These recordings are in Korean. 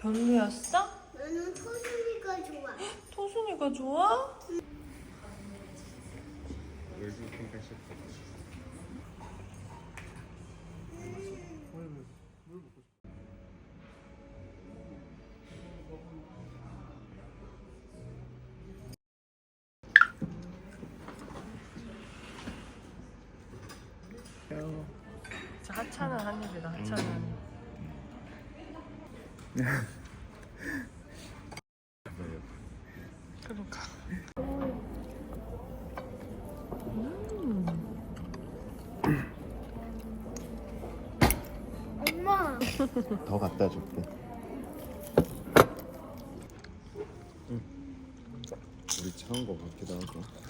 별로였어? 나는 토순이가 좋아. 토순이가 좋아? 진짜 하찮은 한 입이다. 하찮은 한 입. 그러니까. 엄마. 더 갖다 줄게. 우리 차은 거 같기도 하고.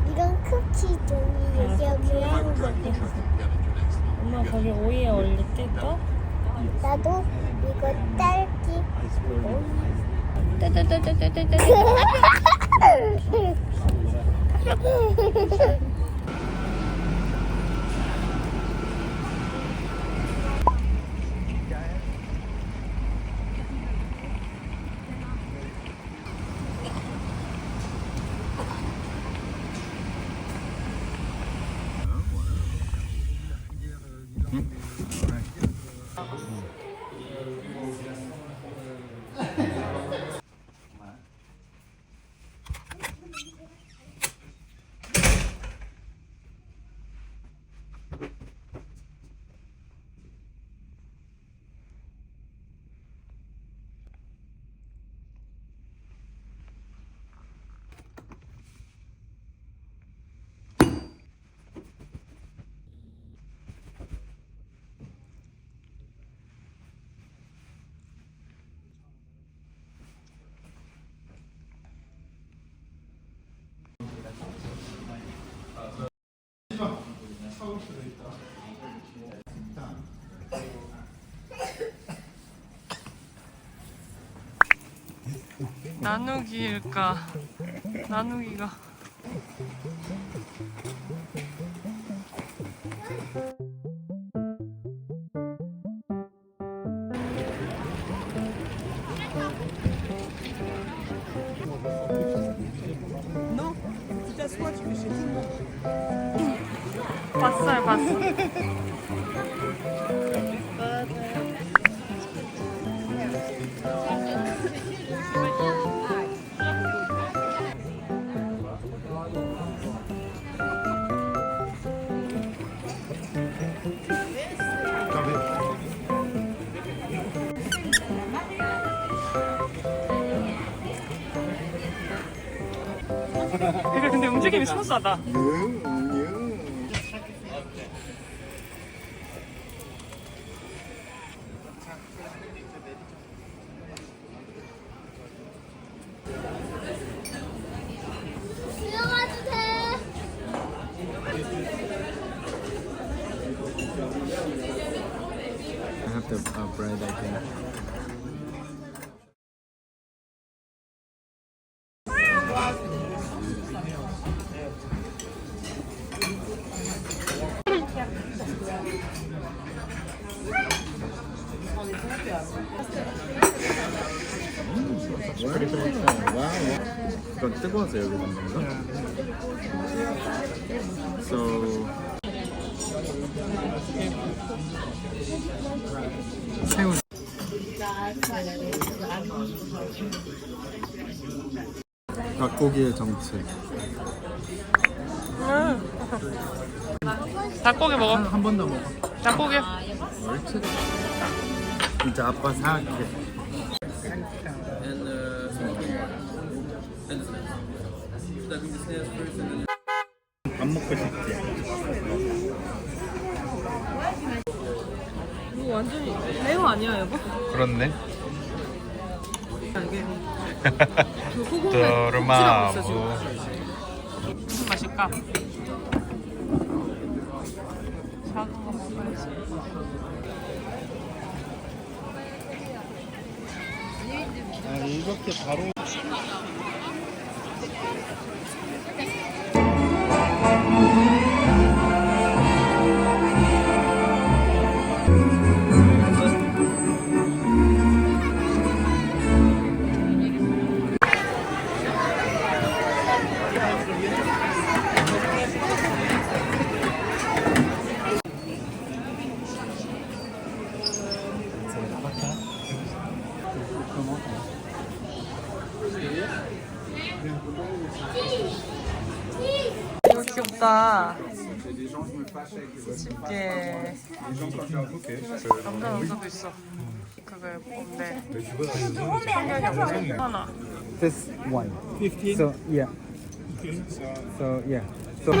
이건 쿠키 종이 여기 한개. 엄마 거기 오이에 올릴게 또? 나도 이거 딸기. 나누기일까? 나누기가. 봤어요, 봤어. 이거 근데 움직임이 스무스하다. 들어가도 돼. I have the bread again. 와우. 이건 뜨거워서 여기 넣는 건가? So 새우. 닭고기의 정체. 닭고기 먹어. 한 번 더 먹어. 닭고기. 옳지. 진짜 아빠 사할게. 밥 먹고 싶지. 이거 완전히 매우 아니야 여보? 그렇네. 이게 그 소금에 찌라고 있어 지금. 무슨 맛일까? 작은 거 먹어야지. 이렇게 바로. 이거 귀엽다. 집게. 남자 남자도 있어. 그거 예쁜데. 하나. This one. 15. So yeah. So yeah. So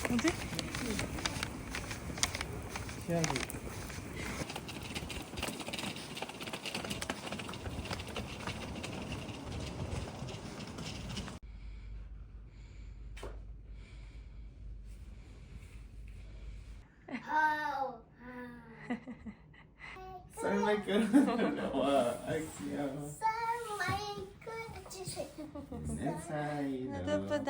어디? 와, 아이쿠야. 내 사이. 예쁘다.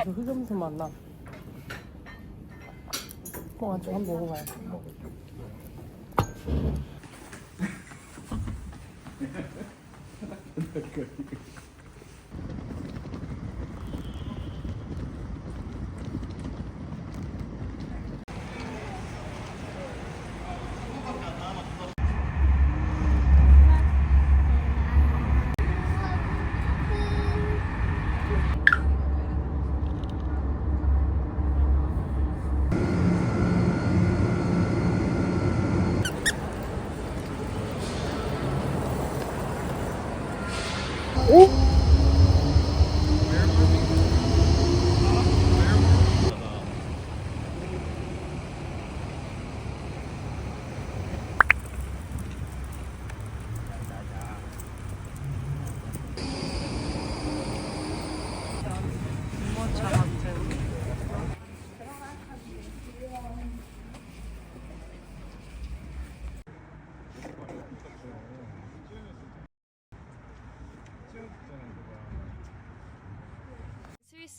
여기서 흑염소 맛나. 아주 한번 먹어봐요. 유모차 같은.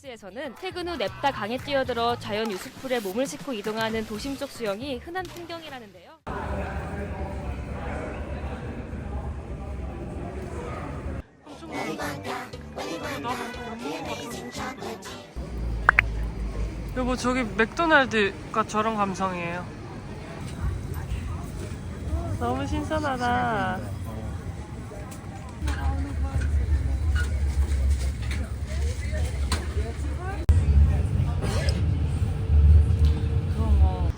도시에서는 퇴근 후 냅다 강에 뛰어들어 자연 유수풀에 몸을 싣고 이동하는 도심 속 수영이 흔한 풍경이라는데요. 여보, 저기 맥도날드가 저런 감성이에요. 너무 신선하다. 그런 거.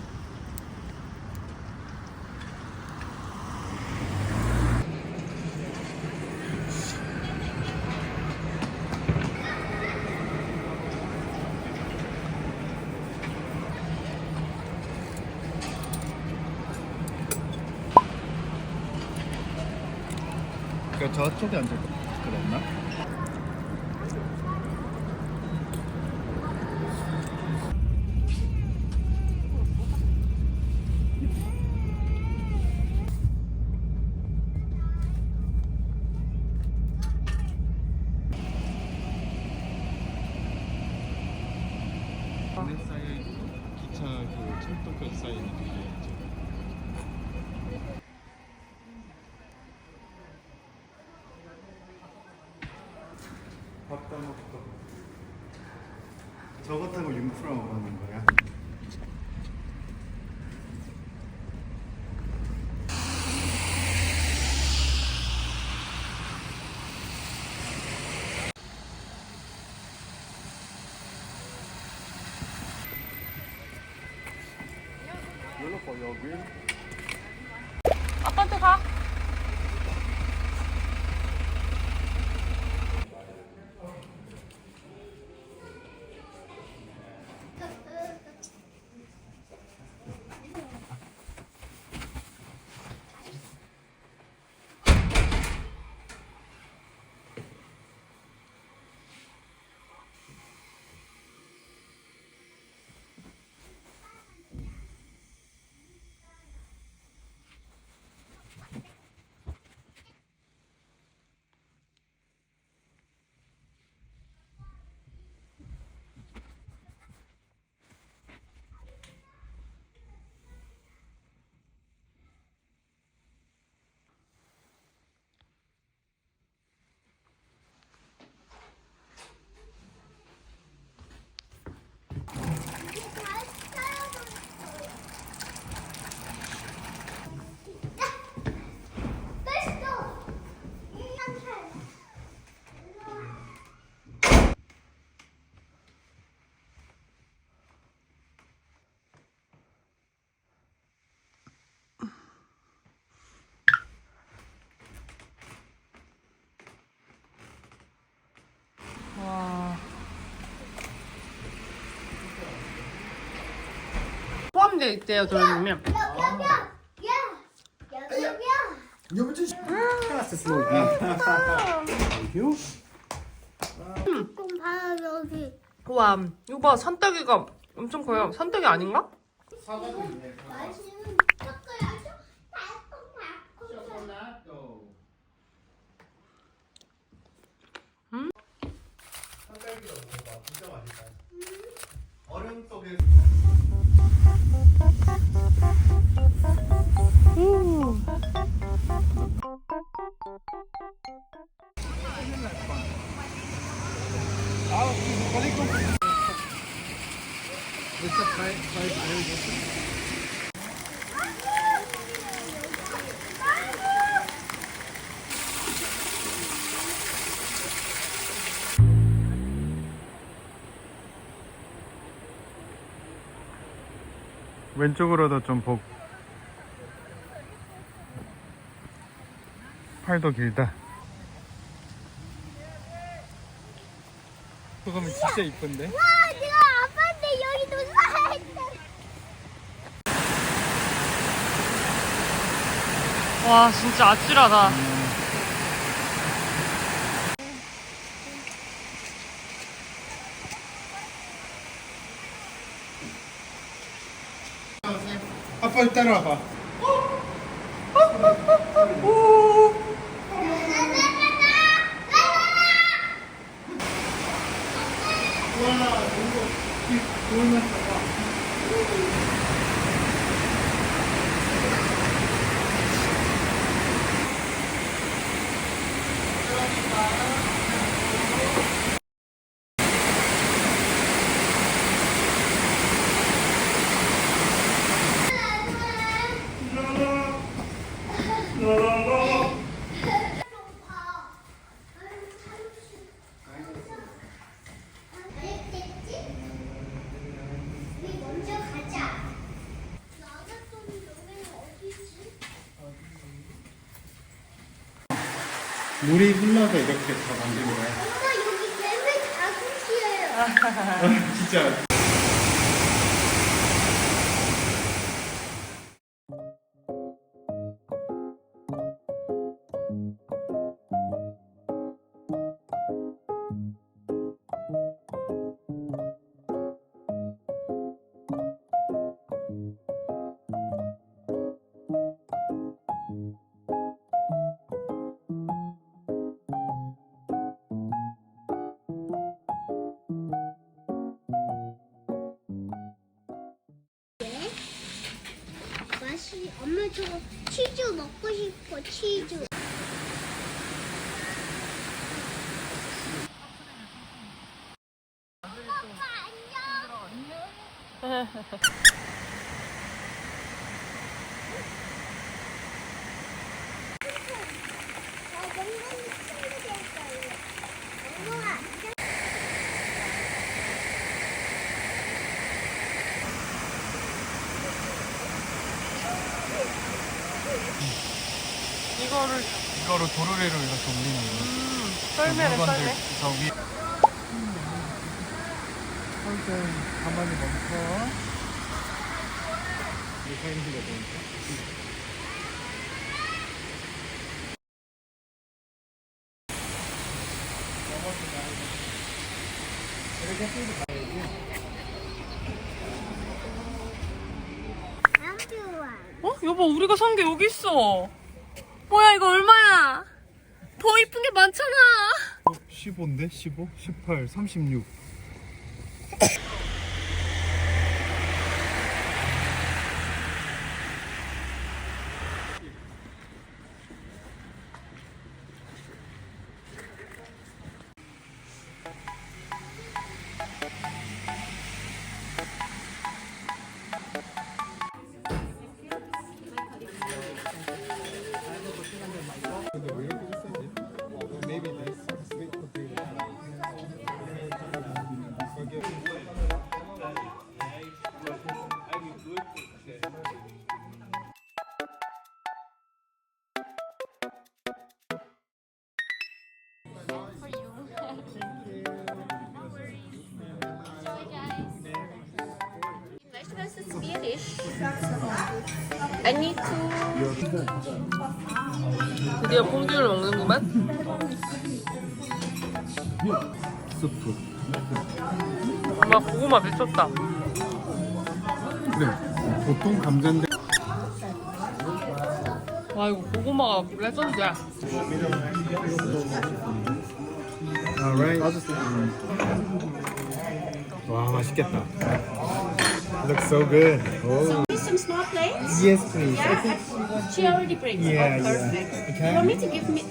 그러니까 저쪽에 앉을 거 없나? 안에 쌓여있고 기차 그 철도까지 쌓이는 게 밥도 먹고 저거 타고 융프라 오는 거야? 여기 아빠한테 가. 와. 포함되어 있대요, 돌리면. 조금 봐요 여기. 와, 이거 봐, 산딸기가 엄청 커요. 산딸기 아닌가? 맛있는 초콜릿 얼음 속에 왼쪽으로도 좀 팔도 길다. 그거면 진짜 이쁜데? 와 내가 아빠한테 여기 놀라했대. 와, 진짜 아찔하다. 아빠 따라와봐. 우리 먼저 가자. 나갔던 여기는 어디지? 물이 흘러서 이렇게 다 만든 거야. 엄마 여기 개미 자국이에요. 진짜. 맛이 엄마 저거 치즈 먹고 싶어 치즈. 이거를 도르래로 이렇게 올리는 거야. 썰매래 물건들 썰매. 저 위. 일단 가만히 멈춰. 이게 사인지가 되니까. 어? 여보 우리가 산 게 여기 있어. 뭐야 이거 얼마야? 더 이쁜 게 많잖아. 15인데? 15? 18, 36. 드디어 퐁듀를 먹는구만. 스프. 엄마 고구마 미쳤다. 그래. 보통 감자인데. 와 이거 고구마가 레전드야. Alright. 와 맛있겠다. Looks so good. Oh. Some small plates? Yes, please. She already brings Yeah, it. yeah. Perfect. Okay. You want me to give me?